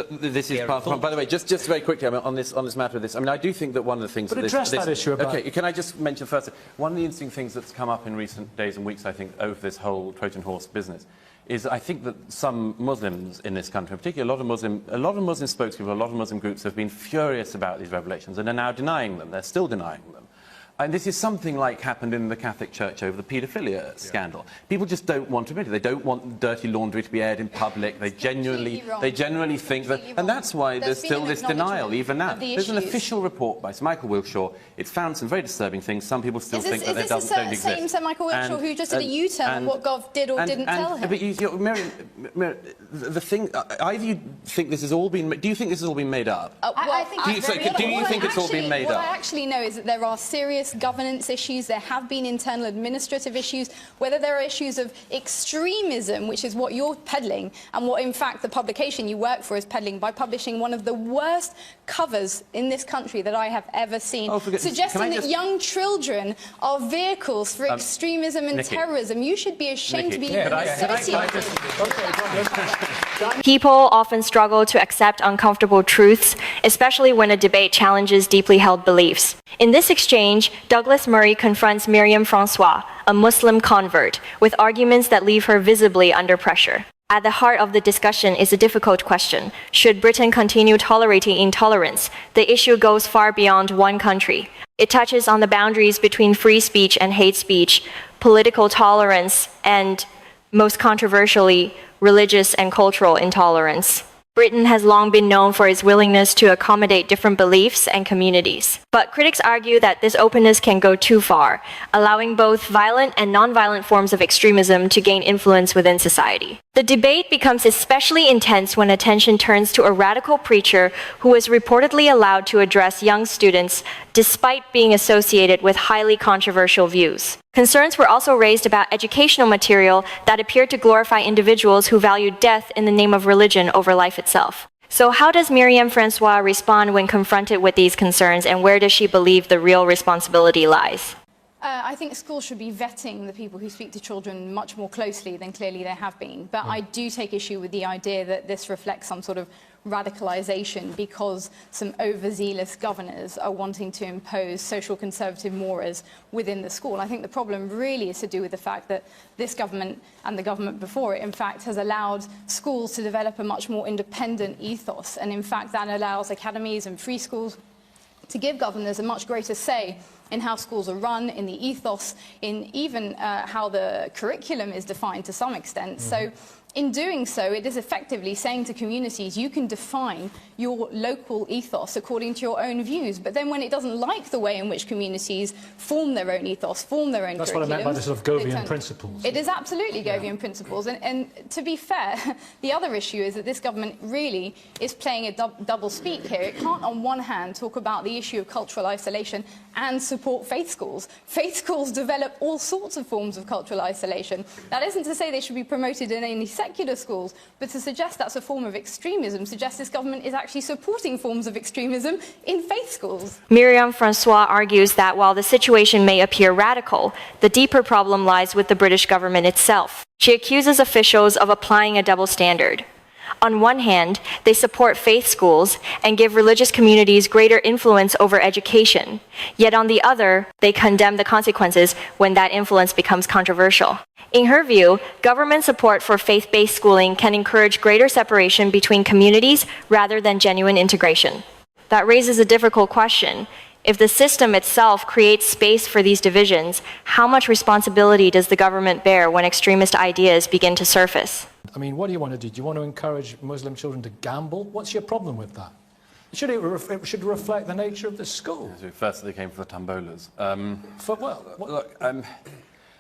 This is part of, by the way, just very quickly, I mean, on this matter of this, I mean, I do think that one of the things... But address that issue about... Okay, can I just mention first, one of the interesting things that's come up in recent days and weeks, I think, over this whole Trojan horse business, is I think that some Muslims in this country, particularly a lot of Muslim spokespeople, a lot of Muslim groups have been furious about these revelations and are now denying them. They're still denying them. And this is something like happened in the Catholic Church over the paedophilia scandal. People just don't want to admit it. They don't want dirty laundry to be aired in public. They genuinely think that... And that's why there's still this denial, even now. There's an official report by Sir Michael Wilshaw. It's found some very disturbing things. Some people still think that it don't exist. Is this the same Sir Michael Wilshaw who just did a U-turn on what Gov did or didn't tell him? But Miriam, the thing... Either you think this has all been... Do you think this has all been made up? Do you think it's all been made up? What I actually know is that there are serious governance issues, there have been internal administrative issues, whether there are issues of extremism, which is what you're peddling, and what in fact the publication you work for is peddling by publishing one of the worst covers in this country that I have ever seen, suggesting that young children are vehicles for extremism and terrorism. You should be ashamed to be associated. People often struggle to accept uncomfortable truths, especially when a debate challenges deeply held beliefs. In this exchange, Douglas Murray confronts Myriam Francois, a Muslim convert, with arguments that leave her visibly under pressure. At the heart of the discussion is a difficult question. Should Britain continue tolerating intolerance? The issue goes far beyond one country. It touches on the boundaries between free speech and hate speech, political tolerance, and, most controversially, religious and cultural intolerance. Britain has long been known for its willingness to accommodate different beliefs and communities. But critics argue that this openness can go too far, allowing both violent and non-violent forms of extremism to gain influence within society. The debate becomes especially intense when attention turns to a radical preacher who was reportedly allowed to address young students despite being associated with highly controversial views. Concerns were also raised about educational material that appeared to glorify individuals who valued death in the name of religion over life itself. So how does Myriam Francois respond when confronted with these concerns, and where does she believe the real responsibility lies? I think schools should be vetting the people who speak to children much more closely than clearly they have been. But I do take issue with the idea that this reflects some sort of radicalization because some overzealous governors are wanting to impose social conservative mores within the school. I think the problem really is to do with the fact that this government and the government before it, in fact, has allowed schools to develop a much more independent ethos. And in fact, that allows academies and free schools to give governors a much greater say in how schools are run, in the ethos, in even how the curriculum is defined to some extent. So in doing so, it is effectively saying to communities, you can define your local ethos according to your own views. But then when it doesn't like the way in which communities form their own ethos, form their own That's what I meant by the sort of Govian principles. It is absolutely Govian principles. And to be fair, the other issue is that this government really is playing a double speak here. It can't, on one hand, talk about the issue of cultural isolation and support faith schools. Faith schools develop all sorts of forms of cultural isolation. That isn't to say they should be promoted in any secular schools, but to suggest that's a form of extremism suggests this government is actually supporting forms of extremism in faith schools. Myriam Francois argues that while the situation may appear radical, the deeper problem lies with the British government itself. She accuses officials of applying a double standard. On one hand, they support faith schools and give religious communities greater influence over education. Yet on the other, they condemn the consequences when that influence becomes controversial. In her view, government support for faith-based schooling can encourage greater separation between communities rather than genuine integration. That raises a difficult question. If the system itself creates space for these divisions, how much responsibility does the government bear when extremist ideas begin to surface? I mean, what do you want to do? Do you want to encourage Muslim children to gamble? What's your problem with that? It should reflect the nature of the school. First, they came for the tombolas. For what? Look,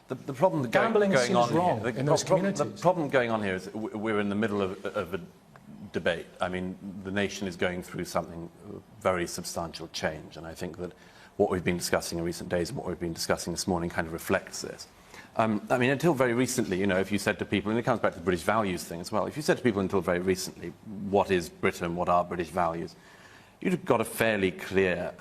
the problem gambling going on wrong here, in those communities. The problem going on here is we're in the middle of a debate. I mean, the nation is going through something very substantial change, and I think that what we've been discussing in recent days and what we've been discussing this morning kind of reflects this. I mean, until very recently, you know, if you said to people, and it comes back to the British values thing as well, if you said to people until very recently, what is Britain, what are British values, you'd have got a fairly clear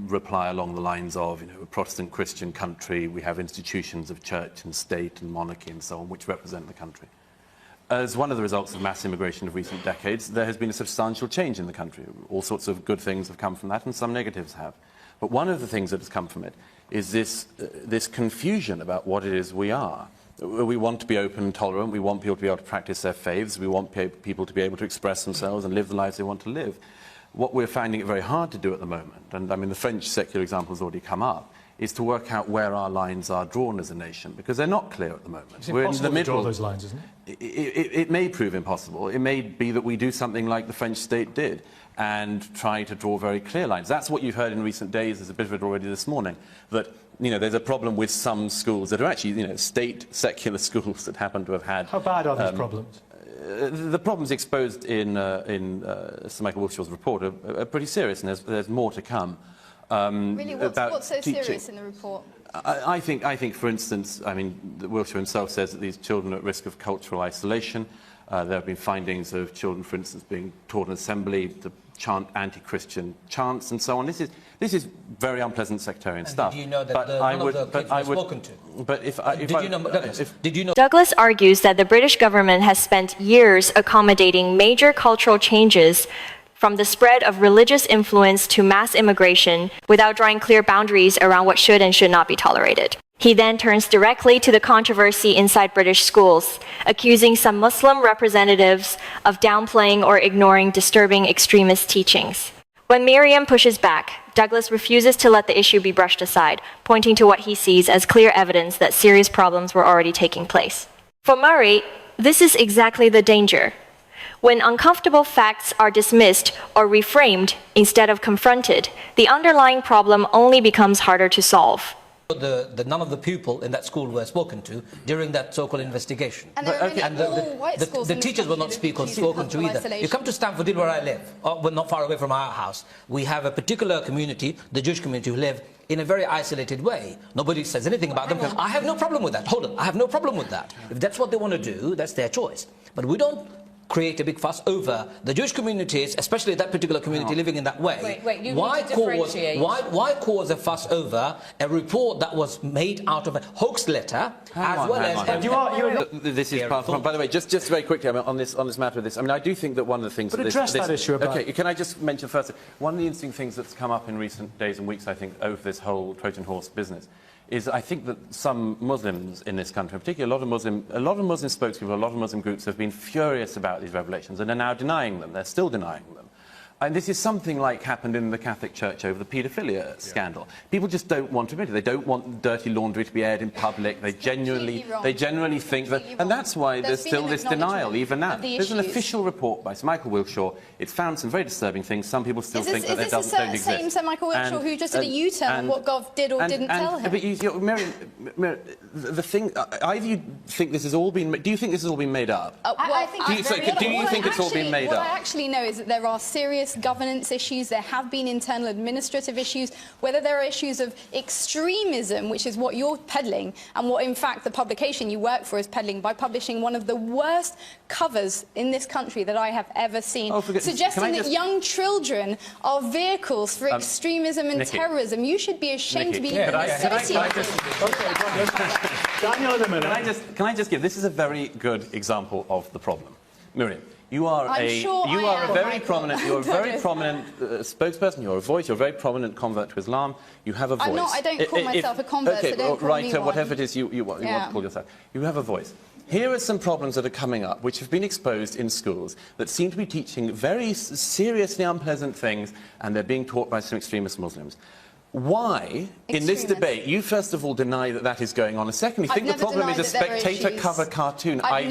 reply along the lines of, you know, a Protestant Christian country, we have institutions of church and state and monarchy and so on, which represent the country. as one of the results of mass immigration of recent decades, there has been a substantial change in the country. All sorts of good things have come from that, and some negatives have. But one of the things that has come from it is this confusion about what it is we are. We want to be open and tolerant. We want people to be able to practice their faiths. We want people to be able to express themselves and live the lives they want to live. What we're finding it very hard to do at the moment, and I mean the French secular example has already come up, is to work out where our lines are drawn as a nation, because they're not clear at the moment. It's we're in the middle. to draw those lines, isn't it? It may prove impossible. It may be that we do something like the French state did and try to draw very clear lines. That's what you've heard in recent days. There's a bit of it already this morning, that there's a problem with some schools that are actually state secular schools that happen to have had... How bad are these problems? The problems exposed in Sir Michael Wiltshaw's report are pretty serious, and there's more to come. Really, what's so teaching. serious in the report? I think, for instance, Wiltshire himself says that these children are at risk of cultural isolation. There have been findings of children, for instance, being taught in assembly to chant anti-Christian chants and so on. This is very unpleasant sectarian stuff. Did you know that one of the kids was spoken to? But did you know? Douglas argues that the British government has spent years accommodating major cultural changes from the spread of religious influence to mass immigration without drawing clear boundaries around what should and should not be tolerated. He then turns directly to the controversy inside British schools, accusing some Muslim representatives of downplaying or ignoring disturbing extremist teachings. When Miriam pushes back, Douglas refuses to let the issue be brushed aside, pointing to what he sees as clear evidence that serious problems were already taking place. For Murray, this is exactly the danger. When uncomfortable facts are dismissed or reframed instead of confronted, the underlying problem only becomes harder to solve. None of the pupils in that school were spoken to during that so-called investigation. And the teachers were not spoken to either. You come to Stamford Hill, where I live, well, not far away from our house. We have a particular community, the Jewish community, who live in a very isolated way. Nobody says anything about them. I have no problem with that. Hold on, I have no problem with that. If that's what they want to do, that's their choice. But we don't create a big fuss over the Jewish communities, especially that particular community living in that way. Why cause a fuss over a report that was made out of a hoax letter, This is part of, by the way, just very quickly on this matter of this. I do think that one of the things... But address that issue about... Okay, can I just mention first, one of the interesting things that's come up in recent days and weeks, I think, over this whole Trojan horse business, is I think that some Muslims in this country, particularly a lot of Muslim spokespeople, a lot of Muslim groups have been furious about these revelations and are now denying them. They're still denying them. And this is something like happened in the Catholic Church over the paedophilia scandal. People just don't want to admit it. They don't want dirty laundry to be aired in public. They genuinely think that... And that's why there's still this denial, even now. There's an official report by Sir Michael Wiltshire. It's found some very disturbing things. Some people still think that it don't exist. Is this the same Sir Michael Wiltshire who just did a U-turn on what Gov did or didn't tell him? But Miriam, the thing... Either you think this has all been... Do you think this has all been made up? Do you think it's all been made up? What I actually know is that there are serious governance issues, there have been internal administrative issues, whether there are issues of extremism, which is what you're peddling, and what in fact the publication you work for is peddling by publishing one of the worst covers in this country that I have ever seen, suggesting that young children are vehicles for extremism and terrorism. You should be ashamed to be even associated. Daniel, in a minute. Can I just give... This is a very good example of the problem. Miriam, you are a very prominent spokesperson. You're a voice. You're a very prominent convert to Islam. You have a voice. I don't call myself a convert. So don't call me one. Whatever it is you want to call yourself. You have a voice. Here are some problems that are coming up, which have been exposed in schools that seem to be teaching very seriously unpleasant things, and they're being taught by some extremist Muslims. Why, in this debate, you first of all deny that that is going on, and secondly, think the problem is a spectator-cover cartoon. I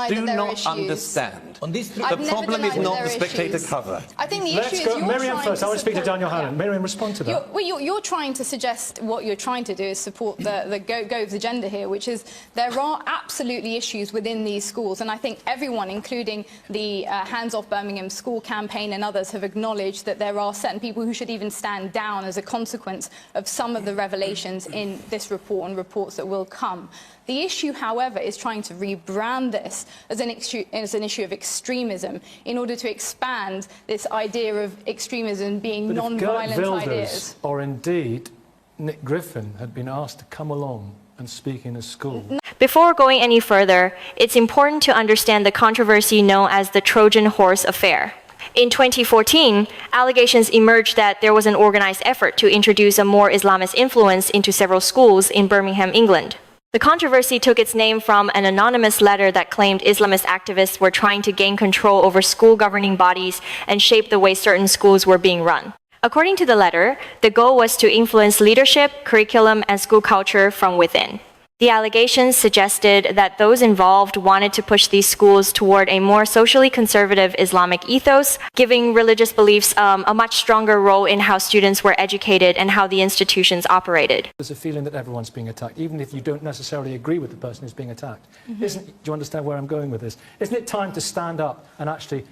do not understand. The problem is not the spectator cover. I think the issue is Miriam first. I want to speak to Daniel Hannan. Miriam, respond to that. You're trying to suggest what you're trying to do is support the Gove's agenda here, which is there are absolutely issues within these schools, and I think everyone, including the Hands Off Birmingham School campaign and others, have acknowledged that there are certain people who should even stand down as a consequence of some of the revelations in this report and reports that will come. The issue, however, is trying to rebrand this as an issue of extremism in order to expand this idea of extremism being non-violent ideas. Or indeed Nick Griffin had been asked to come along and speaking at school. Before going any further, it's important to understand the controversy known as the Trojan Horse Affair. In 2014, allegations emerged that there was an organized effort to introduce a more Islamist influence into several schools in Birmingham, England. The controversy took its name from an anonymous letter that claimed Islamist activists were trying to gain control over school governing bodies and shape the way certain schools were being run. According to the letter, the goal was to influence leadership, curriculum, and school culture from within. The allegations suggested that those involved wanted to push these schools toward a more socially conservative Islamic ethos, giving religious beliefs a much stronger role in how students were educated and how the institutions operated. There's a feeling that everyone's being attacked, even if you don't necessarily agree with the person who's being attacked. Do you understand where I'm going with this? Isn't it time to stand up and actually,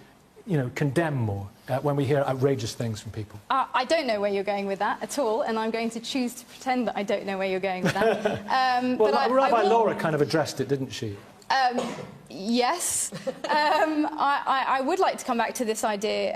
condemn more when we hear outrageous things from people? I don't know where you're going with that at all, and I'm going to choose to pretend that I don't know where you're going with that. Well, Rabbi Laura kind of addressed it, didn't she? Yes. I would like to come back to this idea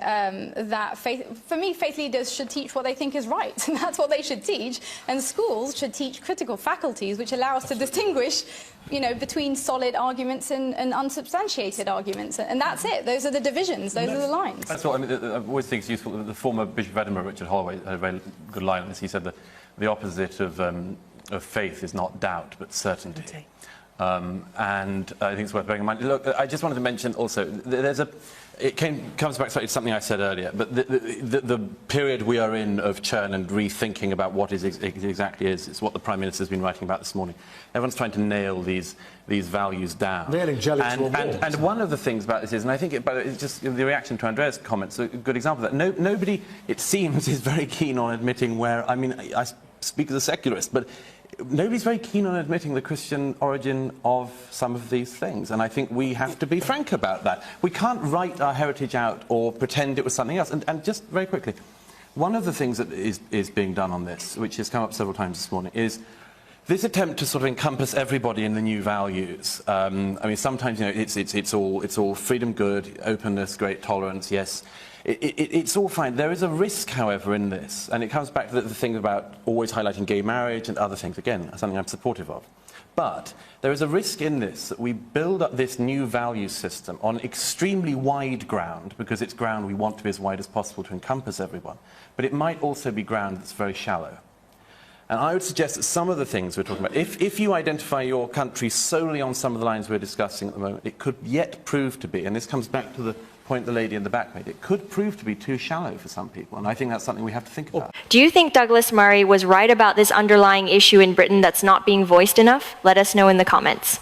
that for me, faith leaders should teach what they think is right. And that's what they should teach. And schools should teach critical faculties, which allow us to distinguish, between solid arguments and unsubstantiated arguments. And that's it. Those are the divisions. Those are the lines. That's what I always think is useful. The former Bishop of Edinburgh, Richard Holloway, had a very good line on this. He said that the opposite of faith is not doubt, but certainty. And I think it's worth bearing in mind. Look, I just wanted to mention also, comes back slightly to something I said earlier, but the period we are in of churn and rethinking about what exactly is what the Prime Minister's been writing about this morning. Everyone's trying to nail these values down. Nailing jelly to a wall. And one of the things about this is, and I think it's just the reaction to Andrea's comments, a good example of that. Nobody, it seems, is very keen on admitting I speak as a secularist, but nobody's very keen on admitting the Christian origin of some of these things, and I think we have to be frank about that. We can't write our heritage out or pretend it was something else. And just very quickly, one of the things that is being done on this, which has come up several times this morning, is this attempt to sort of encompass everybody in the new values. Sometimes it's all freedom, good, openness, great tolerance, yes. It's all fine. There is a risk, however, in this, and it comes back to the thing about always highlighting gay marriage and other things. Again, something I'm supportive of. But there is a risk in this that we build up this new value system on extremely wide ground, because it's ground we want to be as wide as possible to encompass everyone. But it might also be ground that's very shallow. And I would suggest that some of the things we're talking about, if you identify your country solely on some of the lines we're discussing at the moment, it could yet prove to be, and this comes back to the point the lady in the back made, it could prove to be too shallow for some people, and I think that's something we have to think about. Do you think Douglas Murray was right about this underlying issue in Britain that's not being voiced enough? Let us know in the comments.